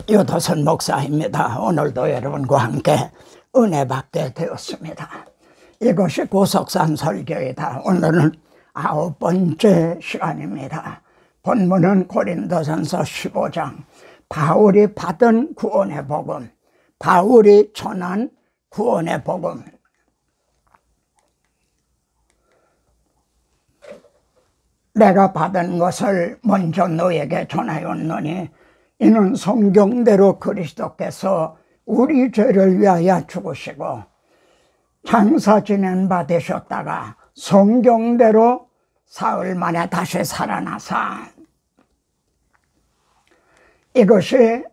유도선 목사입니다. 오늘도 여러분과 함께 은혜 받게 되었습니다. 이것이 고석산 설교이다. 오늘은 9번째 시간입니다. 본문은 고린도전서 15장, 바울이 받은 구원의 복음, 바울이 전한 구원의 복음. 내가 받은 것을 먼저 너에게 전하였노니 이는 성경대로 그리스도께서 우리 죄를 위하여 죽으시고 장사 지낸 바 되셨다가 성경대로 사흘 만에 다시 살아나사, 이것이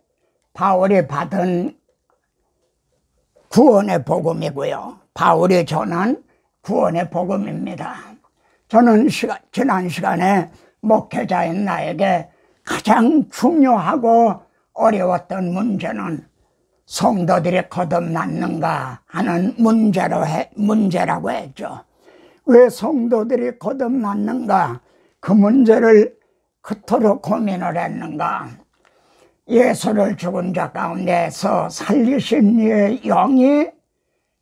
바울이 받은 구원의 복음이고요. 바울이 전한 구원의 복음입니다. 저는 지난 시간에 목회자인 나에게 가장 중요하고 어려웠던 문제는 성도들이 거듭났는가 하는 문제라고 했죠. 왜 성도들이 거듭났는가, 그 문제를 그토록 고민을 했는가. 예수를 죽은 자 가운데서 살리신 이의 영이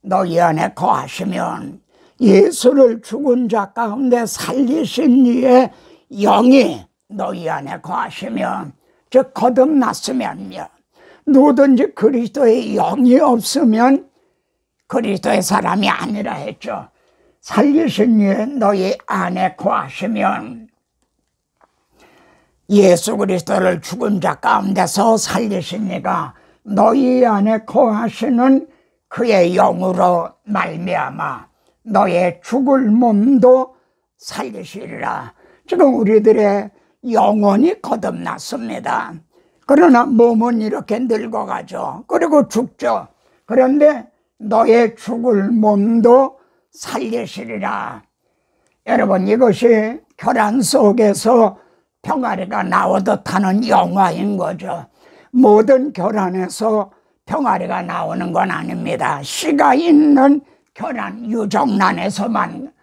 너희 안에 거하시면, 예수를 죽은 자 가운데 살리신 이의 영이 너희 안에 거하시면, 즉 거듭났으면요, 누구든지 그리스도의 영이 없으면 그리스도의 사람이 아니라 했죠. 살리신 이의 너희 안에 거하시면, 예수 그리스도를 죽은 자 가운데서 살리신 이가 너희 안에 거하시는 그의 영으로 말미암아 너의 죽을 몸도 살리시리라. 지금 우리들의 영혼이 거듭났습니다. 그러나 몸은 이렇게 늙어가죠. 그리고 죽죠. 그런데 너의 죽을 몸도 살리시리라. 여러분, 이것이 교란 속에서 병아리가 나오듯 하는 영화인 거죠. 모든 교란에서 병아리가 나오는 건 아닙니다. 씨가 있는 교란, 유정란에서만.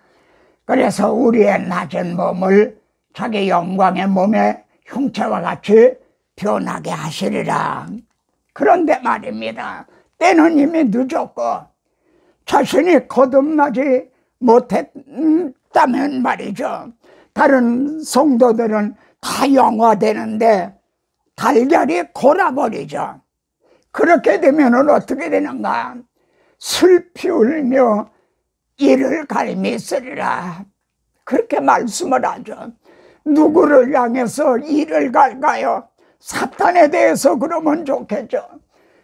그래서 우리의 낮은 몸을 자기 영광의 몸의 형체와 같이 변하게 하시리라. 그런데 말입니다, 때는 이미 늦었고 자신이 거듭나지 못했다면 말이죠, 다른 성도들은 다 영화되는데 달걀이 골아버리죠. 그렇게 되면 어떻게 되는가? 슬피 울며 이를 갈미 있으리라. 그렇게 말씀을 하죠. 누구를 향해서 이를 갈까요? 사탄에 대해서 그러면 좋겠죠.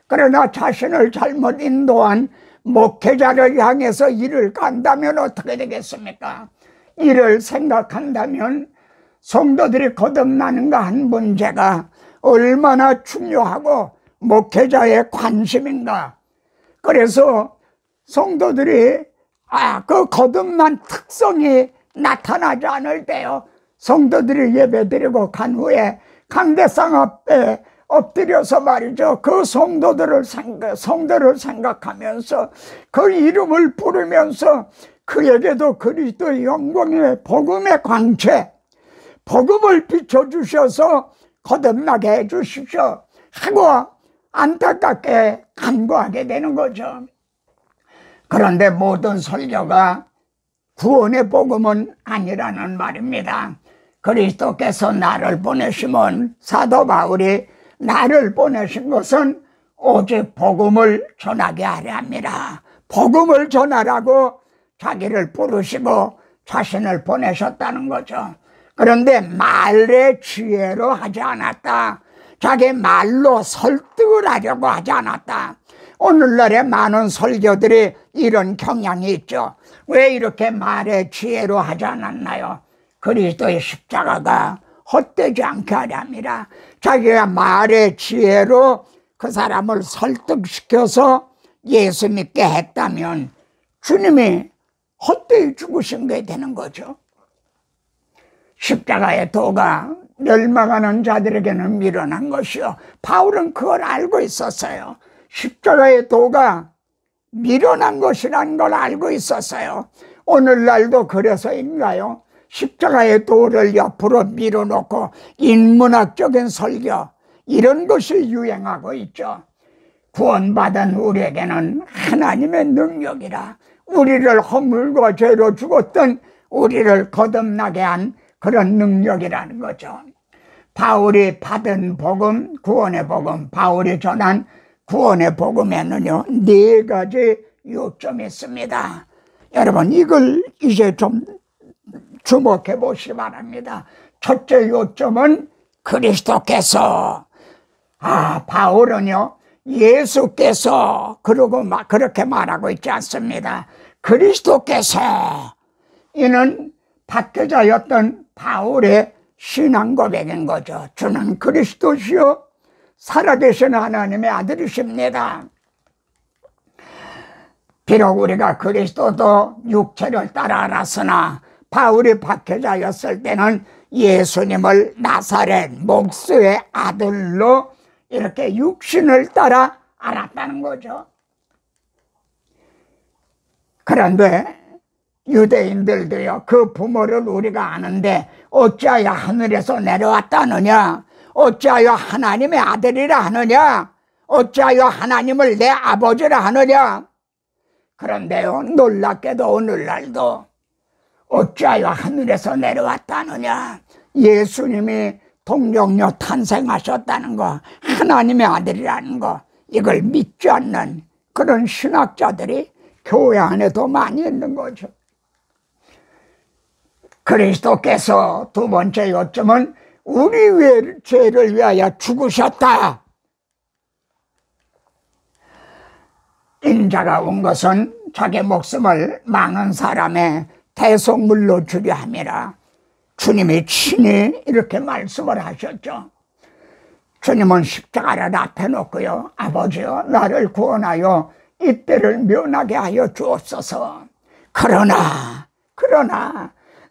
그러나 자신을 잘못 인도한 목회자를 향해서 이를 간다면 어떻게 되겠습니까? 이를 생각한다면 성도들이 거듭나는가 한 문제가 얼마나 중요하고 목회자의 관심인가. 그래서 성도들이 그 거듭난 특성이 나타나지 않을 때요, 성도들이 예배드리고 간 후에 강대상 앞에 엎드려서 말이죠, 그 성도를 생각하면서 그 이름을 부르면서 그에게도 그리스도의 영광의 복음의 광채, 복음을 비춰주셔서 거듭나게 해주십시오 하고 안타깝게 간구하게 되는 거죠. 그런데 모든 설교가 구원의 복음은 아니라는 말입니다. 그리스도께서 나를 보내시면, 사도 바울이 나를 보내신 것은 오직 복음을 전하게 하려 합니다. 복음을 전하라고 자기를 부르시고 자신을 보내셨다는 거죠. 그런데 말의 지혜로 하지 않았다. 자기 말로 설득을 하려고 하지 않았다. 오늘날의 많은 설교들이 이런 경향이 있죠. 왜 이렇게 말의 지혜로 하지 않았나요? 그리스도의 십자가가 헛되지 않게 하려 합니다. 자기가 말의 지혜로 그 사람을 설득시켜서 예수 믿게 했다면 주님이 헛되이 죽으신 게 되는 거죠. 십자가의 도가 멸망하는 자들에게는 미련한 것이요, 바울은 그걸 알고 있었어요. 십자가의 도가 미련한 것이라는 걸 알고 있었어요. 오늘날도 그래서인가요? 십자가의 도를 옆으로 밀어놓고 인문학적인 설교, 이런 것이 유행하고 있죠. 구원받은 우리에게는 하나님의 능력이라, 우리를 허물과 죄로 죽었던 우리를 거듭나게 한 그런 능력이라는 거죠. 바울이 받은 복음, 구원의 복음, 바울이 전한 구원의 복음에는요 4가지 요점이 있습니다. 여러분 이걸 이제 좀 주목해 보시기 바랍니다. 첫째 요점은 그리스도께서, 바울은요 예수께서 그렇게 말하고 있지 않습니다. 그리스도께서, 이는 박해자였던 바울의 신앙 고백인 거죠. 주는 그리스도시요 살아계신 하나님의 아들이십니다. 비록 우리가 그리스도도 육체를 따라 알았으나 바울이 박해자였을 때는 예수님을 나사렛 목수의 아들로 이렇게 육신을 따라 알았다는 거죠. 그런데 유대인들도요 그 부모를 우리가 아는데 어찌하여 하늘에서 내려왔다느냐, 어찌하여 하나님의 아들이라 하느냐, 어찌하여 하나님을 내 아버지라 하느냐. 그런데요 놀랍게도 오늘날도 어찌하여 하늘에서 내려왔다느냐, 예수님이 동정녀 탄생하셨다는 거, 하나님의 아들이라는 거, 이걸 믿지 않는 그런 신학자들이 교회 안에도 많이 있는 거죠. 그리스도께서 두 번째 요점은 우리 죄를 위하여 죽으셨다. 인자가 온 것은 자기 목숨을 많은 사람의 대속물로 주려 함이라. 주님이 친히 이렇게 말씀을 하셨죠. 주님은 십자가를 앞에 놓고요, 아버지여 나를 구원하여 이때를 면하게 하여 주옵소서. 그러나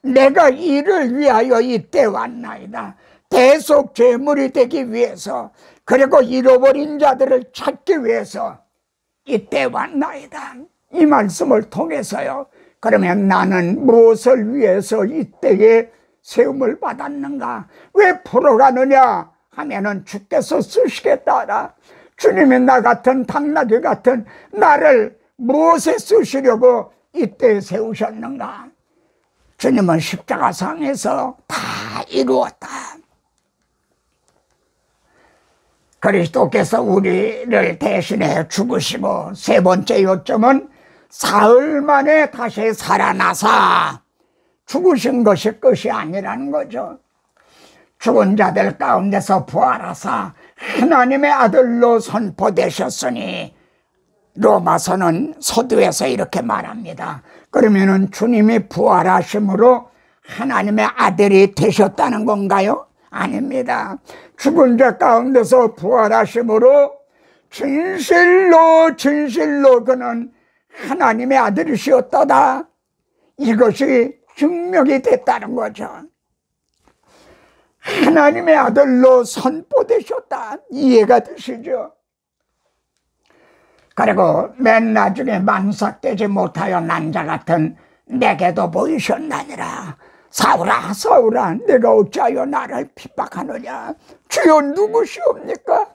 내가 이를 위하여 이때 왔나이다. 대속 제물이 되기 위해서, 그리고 잃어버린 자들을 찾기 위해서 이때 왔나이다. 이 말씀을 통해서요, 그러면 나는 무엇을 위해서 이때에 세움을 받았는가, 왜 풀어가느냐 하면은 주께서 쓰시겠다라. 주님이 나 같은 당나귀 같은 나를 무엇에 쓰시려고 이때 세우셨는가. 주님은 십자가상에서 다 이루었다. 그리스도께서 우리를 대신해 죽으시고, 세 번째 요점은 사흘 만에 다시 살아나사 죽으신 것이 끝이 아니라는 거죠. 죽은 자들 가운데서 부활하사 하나님의 아들로 선포되셨으니, 로마서는 서두에서 이렇게 말합니다. 그러면은 주님이 부활하심으로 하나님의 아들이 되셨다는 건가요? 아닙니다. 죽은 자 가운데서 부활하심으로 진실로 그는 하나님의 아들이시었다. 이것이 증명이 됐다는 거죠. 하나님의 아들로 선포되셨다. 이해가 되시죠? 그리고 맨 나중에 만삭되지 못하여 난 자 같은 내게도 보이셨나니라. 사울아 사울아 내가 어찌하여 나를 핍박하느냐. 주여 누구시옵니까?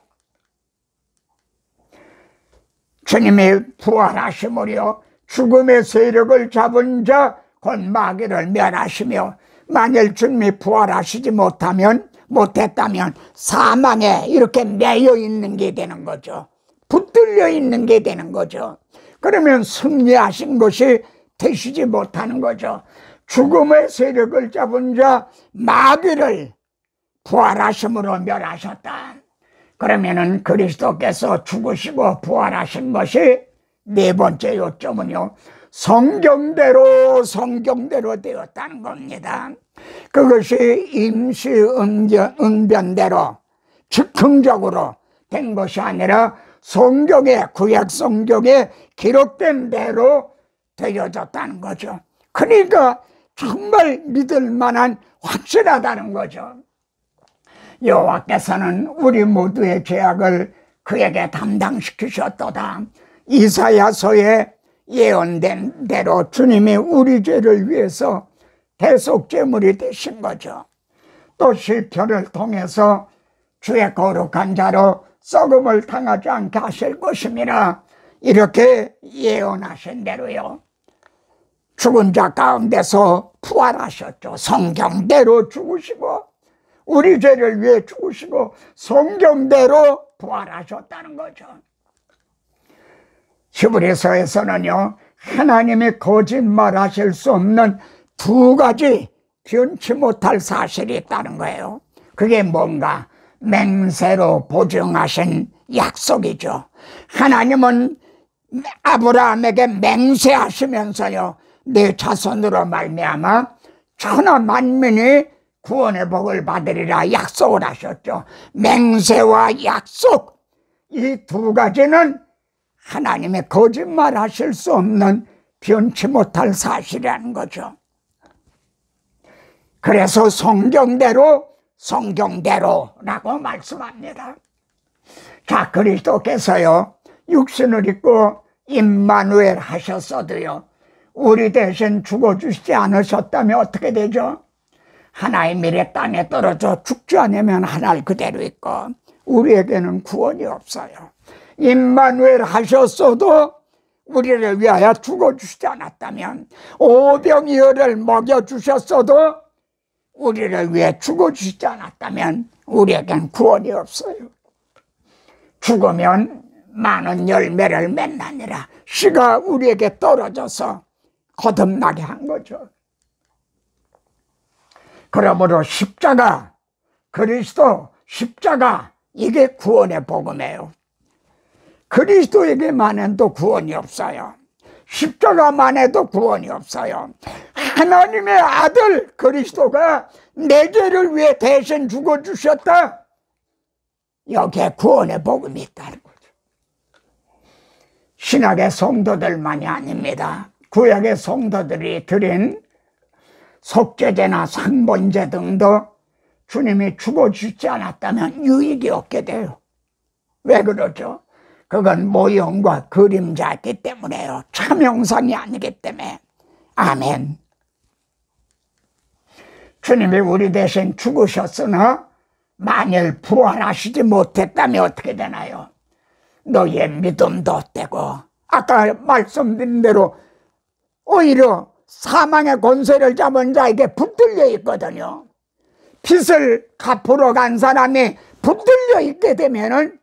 주님이 부활하심으로 죽음의 세력을 잡은 자 곧 마귀를 멸하시며, 만일 주님이 부활하시지 못했다면 사망에 이렇게 매여 있는 게 되는 거죠. 붙들려 있는 게 되는 거죠. 그러면 승리하신 것이 되시지 못하는 거죠. 죽음의 세력을 잡은 자 마귀를 부활하심으로 멸하셨다. 그러면은 그리스도께서 죽으시고 부활하신 것이 네 번째 요점은요, 성경대로 되었다는 겁니다. 그것이 임시 응변대로 즉흥적으로 된 것이 아니라 성경에, 구약 성경에 기록된 대로 되어졌다는 거죠. 그러니까 정말 믿을 만한 확실하다는 거죠. 여호와께서는 우리 모두의 죄악을 그에게 담당시키셨도다. 이사야서에 예언된 대로 주님이 우리 죄를 위해서 대속제물이 되신 거죠. 또 시편을 통해서 주의 거룩한 자로 썩음을 당하지 않게 하실 것임이라 이렇게 예언하신 대로요 죽은 자 가운데서 부활하셨죠. 성경대로 죽으시고 우리 죄를 위해 죽으시고 성경대로 부활하셨다는 거죠. 히브리서에서는요 하나님이 거짓말하실 수 없는 두 가지 변치 못할 사실이 있다는 거예요. 그게 뭔가? 맹세로 보증하신 약속이죠. 하나님은 아브라함에게 맹세하시면서요 내 자손으로 말미암아 천하 만민이 구원의 복을 받으리라 약속을 하셨죠. 맹세와 약속 이 두 가지는 하나님의 거짓말하실 수 없는 변치 못할 사실이라는 거죠. 그래서 성경대로라고 말씀합니다. 자, 그리스도께서요 육신을 입고 임마누엘 하셨어도요 우리 대신 죽어주시지 않으셨다면 어떻게 되죠? 하나의 미래 땅에 떨어져 죽지 않으면 하늘 그대로 있고 우리에게는 구원이 없어요. 임마누엘 하셨어도 우리를 위하여 죽어주시지 않았다면 오병이어를 먹여주셨어도 우리를 위해 죽어주시지 않았다면 우리에겐 구원이 없어요. 죽으면 많은 열매를 맺나니라 씨가 우리에게 떨어져서 거듭나게 한 거죠. 그러므로 십자가, 그리스도 십자가 이게 구원의 복음이에요. 그리스도에게만 해도 구원이 없어요. 십자가만 해도 구원이 없어요. 하나님의 아들 그리스도가 내 죄를 위해 대신 죽어주셨다. 여기에 구원의 복음이 있다는 거죠. 신약의 성도들만이 아닙니다. 구약의 성도들이 드린 속죄제나 상번제 등도 주님이 죽어주지 않았다면 유익이 없게 돼요. 왜 그러죠? 그건 모형과 그림자이기 때문에요. 참 형상이 아니기 때문에. 아멘. 주님이 우리 대신 죽으셨으나 만일 부활하시지 못했다면 어떻게 되나요? 너희의 믿음도 헛되고 아까 말씀드린 대로 오히려 사망의 권세를 잡은 자에게 붙들려 있거든요. 빚을 갚으러 간 사람이 붙들려 있게 되면은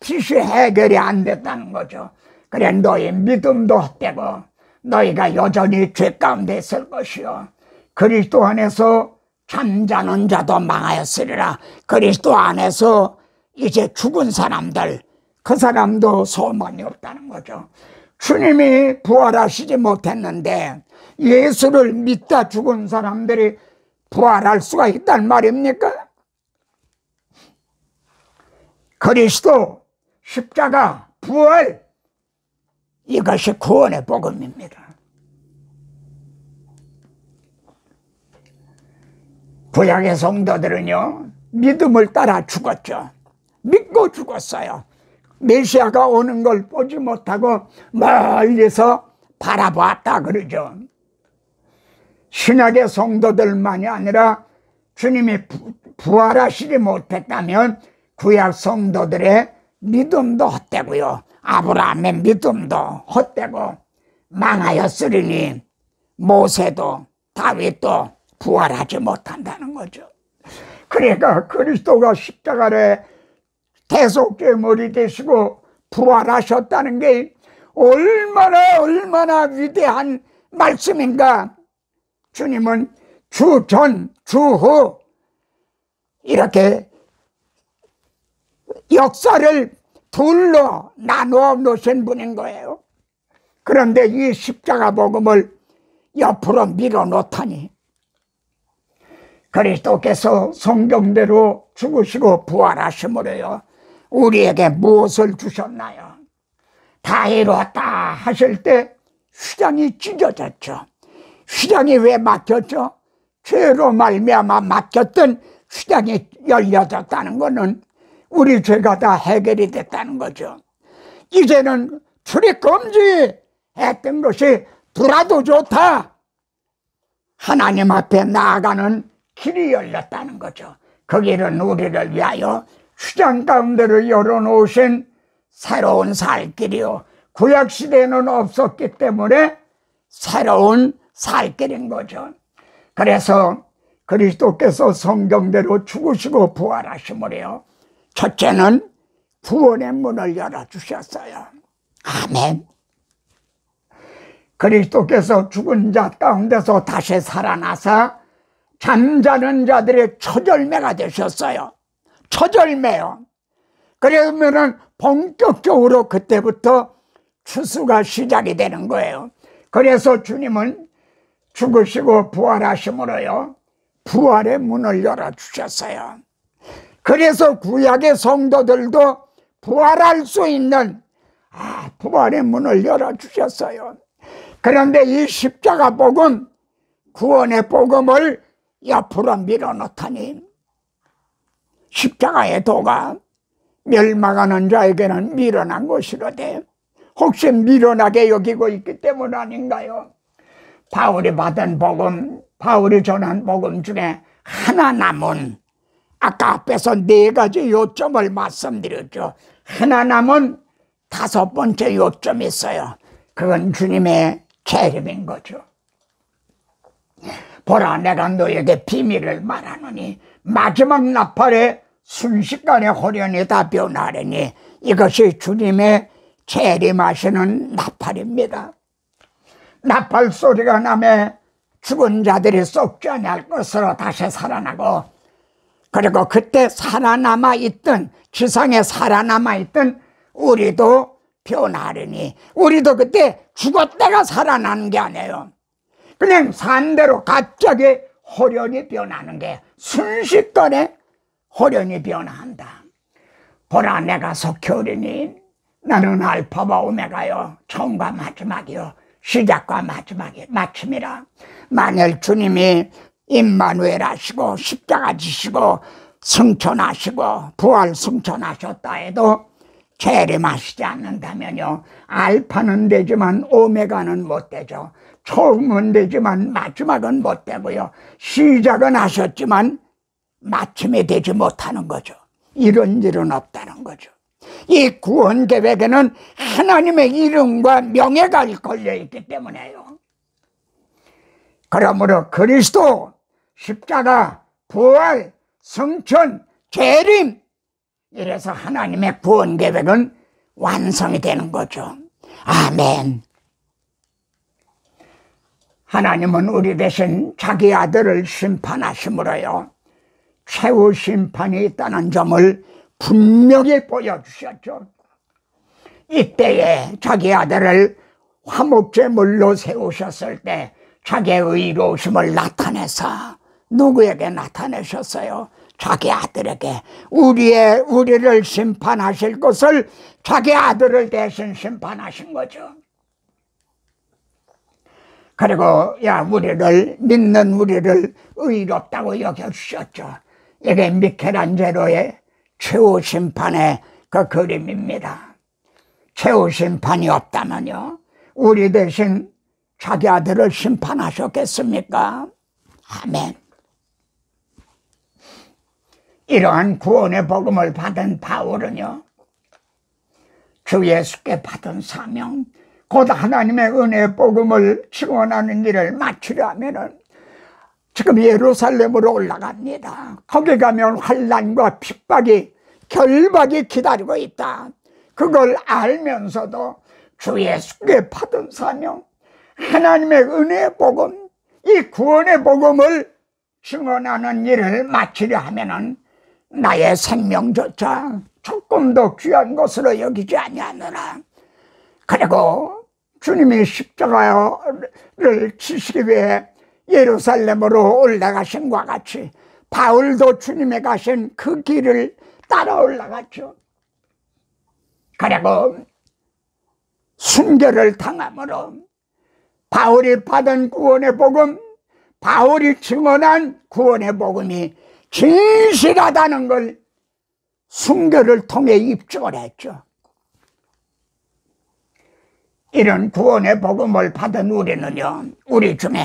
빚이 해결이 안 됐다는 거죠. 그래 너희 믿음도 헛되고 너희가 여전히 죄 가운데 있을 것이요 그리스도 안에서 잠자는 자도 망하였으리라. 그리스도 안에서 이제 죽은 사람들 그 사람도 소망이 없다는 거죠. 주님이 부활하시지 못했는데 예수를 믿다 죽은 사람들이 부활할 수가 있단 말입니까? 그리스도, 십자가, 부활 이것이 구원의 복음입니다. 구약의 성도들은요 믿음을 따라 죽었죠. 믿고 죽었어요. 메시아가 오는 걸 보지 못하고 멀리서 바라보았다 그러죠. 신약의 성도들만이 아니라 주님이 부활하시지 못했다면 구약 성도들의 믿음도 헛되고요 아브라함의 믿음도 헛되고 망하였으리니 모세도 다윗도 부활하지 못한다는 거죠. 그러니까 그리스도가 십자가에 대속죄물이 되시고 부활하셨다는 게 얼마나 위대한 말씀인가. 주님은 주전 주후 이렇게 역사를 둘로 나누어 놓으신 분인 거예요. 그런데 이 십자가 복음을 옆으로 밀어 놓다니 그리스도께서 성경대로 죽으시고 부활하심으로요 우리에게 무엇을 주셨나요? 다 이루었다 하실 때 휘장이 찢어졌죠. 휘장이 왜 막혔죠? 죄로 말미암아 막혔던 휘장이 열려졌다는 것은 우리 죄가 다 해결이 됐다는 거죠. 이제는 출입 금지했던 것이 들어도 좋다. 하나님 앞에 나아가는 길이 열렸다는 거죠. 그 길은 우리를 위하여 휘장 가운데를 열어놓으신 새로운 살 길이요. 구약시대에는 없었기 때문에 새로운 살 길인 거죠. 그래서 그리스도께서 성경대로 죽으시고 부활하심으로요, 첫째는 구원의 문을 열어주셨어요. 아멘. 그리스도께서 죽은 자 가운데서 다시 살아나서 잠자는 자들의 초절매가 되셨어요. 초절매요. 그러면은 본격적으로 그때부터 추수가 시작이 되는 거예요. 그래서 주님은 죽으시고 부활하심으로요, 부활의 문을 열어주셨어요. 그래서 구약의 성도들도 부활할 수 있는 부활의 문을 열어주셨어요. 그런데 이 십자가 복음, 구원의 복음을 옆으로 밀어넣다니, 십자가의 도가 멸망하는 자에게는 미련한 것이로되 혹시 미련하게 여기고 있기 때문 아닌가요? 바울이 받은 복음, 바울이 전한 복음 중에 하나 남은, 아까 앞에서 4가지 요점을 말씀드렸죠. 하나 남은 5번째 요점이 있어요. 그건 주님의 재림인 거죠. 보라, 내가 너에게 비밀을 말하노니 마지막 나팔에 순식간에 호련히 다 변하리니 이것이 주님의 재림하시는 나팔입니다. 나팔 소리가 나면 죽은 자들이 썩지 않을 것으로 다시 살아나고, 그리고 그때 살아남아 있던, 지상에 살아남아 있던 우리도 변하리니, 우리도 그때 죽었다가 살아나는 게 아니에요. 그냥 산대로 갑자기 호련히 변하는 게, 순식간에 호련히 변한다. 보라, 내가 속히 오리니 나는 알파와 오메가요, 처음과 마지막이요, 시작과 마지막이 마침이라. 만일 주님이 임마누엘 하시고 십자가 지시고 승천하시고 부활 승천하셨다 해도 재림하시지 않는다면요, 알파는 되지만 오메가는 못 되죠. 처음은 되지만 마지막은 못 되고요, 시작은 하셨지만 마침이 되지 못하는 거죠. 이런 일은 없다는 거죠. 이 구원 계획에는 하나님의 이름과 명예가 걸려있기 때문에요. 그러므로 그리스도, 십자가, 부활, 승천, 재림, 이래서 하나님의 구원 계획은 완성이 되는 거죠. 아멘. 하나님은 우리 대신 자기 아들을 심판하심으로요, 최후 심판이 있다는 점을 분명히 보여주셨죠. 이때에 자기 아들을 화목제물로 세우셨을 때 자기의 의로우심을 나타내서 누구에게 나타내셨어요? 자기 아들에게. 우리를 심판하실 것을 자기 아들을 대신 심판하신 거죠. 그리고 우리를 믿는 우리를 의롭다고 여겨주셨죠. 이게 미켈란젤로의 최후 심판의 그 그림입니다. 최후 심판이 없다면요, 우리 대신 자기 아들을 심판하셨겠습니까? 아멘. 이러한 구원의 복음을 받은 바울은요, 주 예수께 받은 사명, 곧 하나님의 은혜의 복음을 증언하는 일을 마치려 하면은 지금 예루살렘으로 올라갑니다. 거기 가면 환난과 핍박이, 결박이 기다리고 있다. 그걸 알면서도 주 예수께 받은 사명, 하나님의 은혜의 복음, 이 구원의 복음을 증언하는 일을 마치려 하면은 나의 생명조차 조금 더 귀한 것으로 여기지 아니하노라. 그리고 주님이 십자가를 지시기 위해 예루살렘으로 올라가신과 같이 바울도 주님의 가신 그 길을 따라 올라갔죠. 그리고 순교를 당함으로 바울이 받은 구원의 복음, 바울이 증언한 구원의 복음이 진실하다는 걸 순교를 통해 입증을 했죠. 이런 구원의 복음을 받은 우리는요, 우리 중에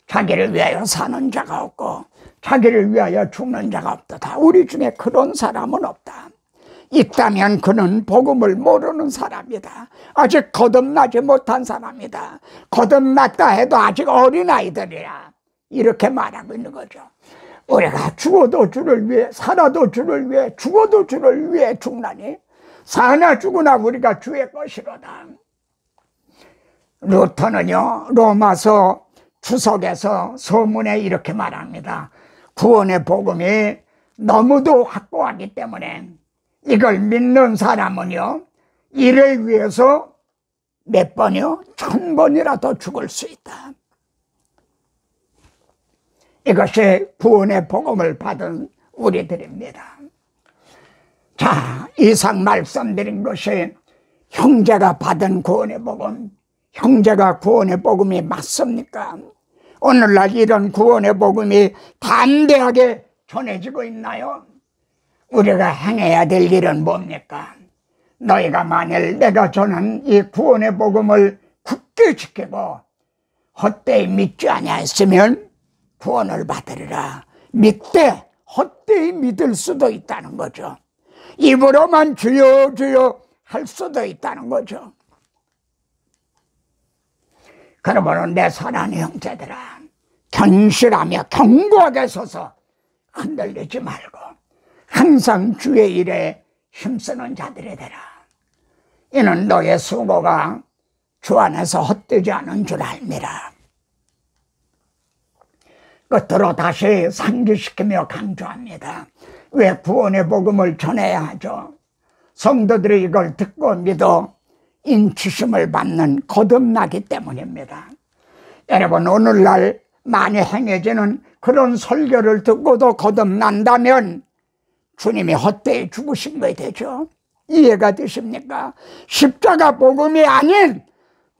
자기를 위하여 사는 자가 없고 자기를 위하여 죽는 자가 없도다. 우리 중에 그런 사람은 없다. 있다면 그는 복음을 모르는 사람이다. 아직 거듭나지 못한 사람이다. 거듭났다 해도 아직 어린아이들이야. 이렇게 말하고 있는 거죠. 우리가 죽어도 주를 위해, 살아도 주를 위해, 죽어도 주를 위해 죽나니 사나 죽으나 우리가 주의 것이로다. 루터는요, 로마서 주석에서 서문에 이렇게 말합니다. 구원의 복음이 너무도 확고하기 때문에 이걸 믿는 사람은요, 이를 위해서 몇 번이요? 1000번이라도 죽을 수 있다. 이것이 구원의 복음을 받은 우리들입니다. 자, 이상 말씀드린 것이 형제가 받은 구원의 복음, 형제가 구원의 복음이 맞습니까? 오늘날 이런 구원의 복음이 담대하게 전해지고 있나요? 우리가 행해야 될 일은 뭡니까? 너희가 만일 내가 전한 이 구원의 복음을 굳게 지키고 헛되이 믿지 아니하였으면 구원을 받으리라. 믿되 헛되이 믿을 수도 있다는 거죠. 입으로만 주여 주여 할 수도 있다는 거죠. 그러므로 내 사랑하는 형제들아, 견실하며 견고하게 서서 흔들리지 말고 항상 주의 일에 힘쓰는 자들이 되라. 이는 너의 수고가 주 안에서 헛되지 않은 줄 알미라. 끝으로 다시 상기시키며 강조합니다. 왜 구원의 복음을 전해야 하죠? 성도들이 이걸 듣고 믿어 인치심을 받는 거듭나기 때문입니다. 여러분, 오늘날 많이 행해지는 그런 설교를 듣고도 거듭난다면 주님이 헛되이 죽으신 것이 되죠. 이해가 되십니까? 십자가 복음이 아닌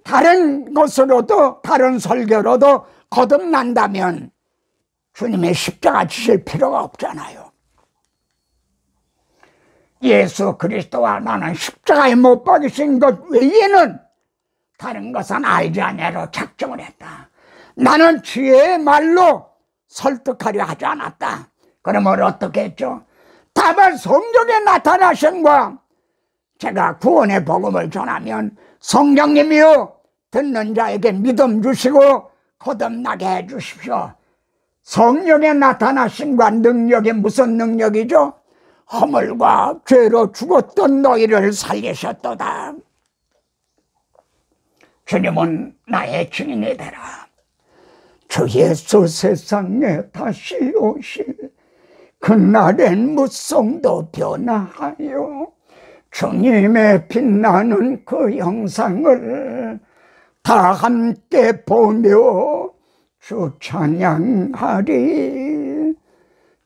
다른 것으로도, 다른 설교로도 거듭난다면 주님의 십자가 지실 필요가 없잖아요. 예수 그리스도와 나는 십자가에 못 박이신 것 외에는 다른 것은 알지 아니하로 작정을 했다. 나는 지혜의 말로 설득하려 하지 않았다. 그러면 어떻게 했죠? 다만 성령의 나타나심과 제가 구원의 복음을 전하면 성령님이요, 듣는 자에게 믿음 주시고 거듭나게 해 주십시오. 성령의 나타나심과 능력이 무슨 능력이죠? 허물과 죄로 죽었던 너희를 살리셨도다. 주님은 나의 증인이 되라. 주 예수 세상에 다시 오실 그날엔 무성도 변화하여 주님의 빛나는 그 형상을 다 함께 보며 주 찬양하리.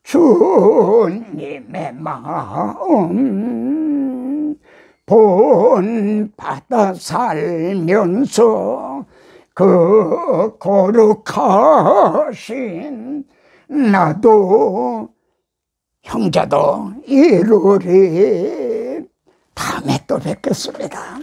주님의 마음 본받아 살면서 그 거룩하신 나도 형제도 이루리. 다음에 또 뵙겠습니다.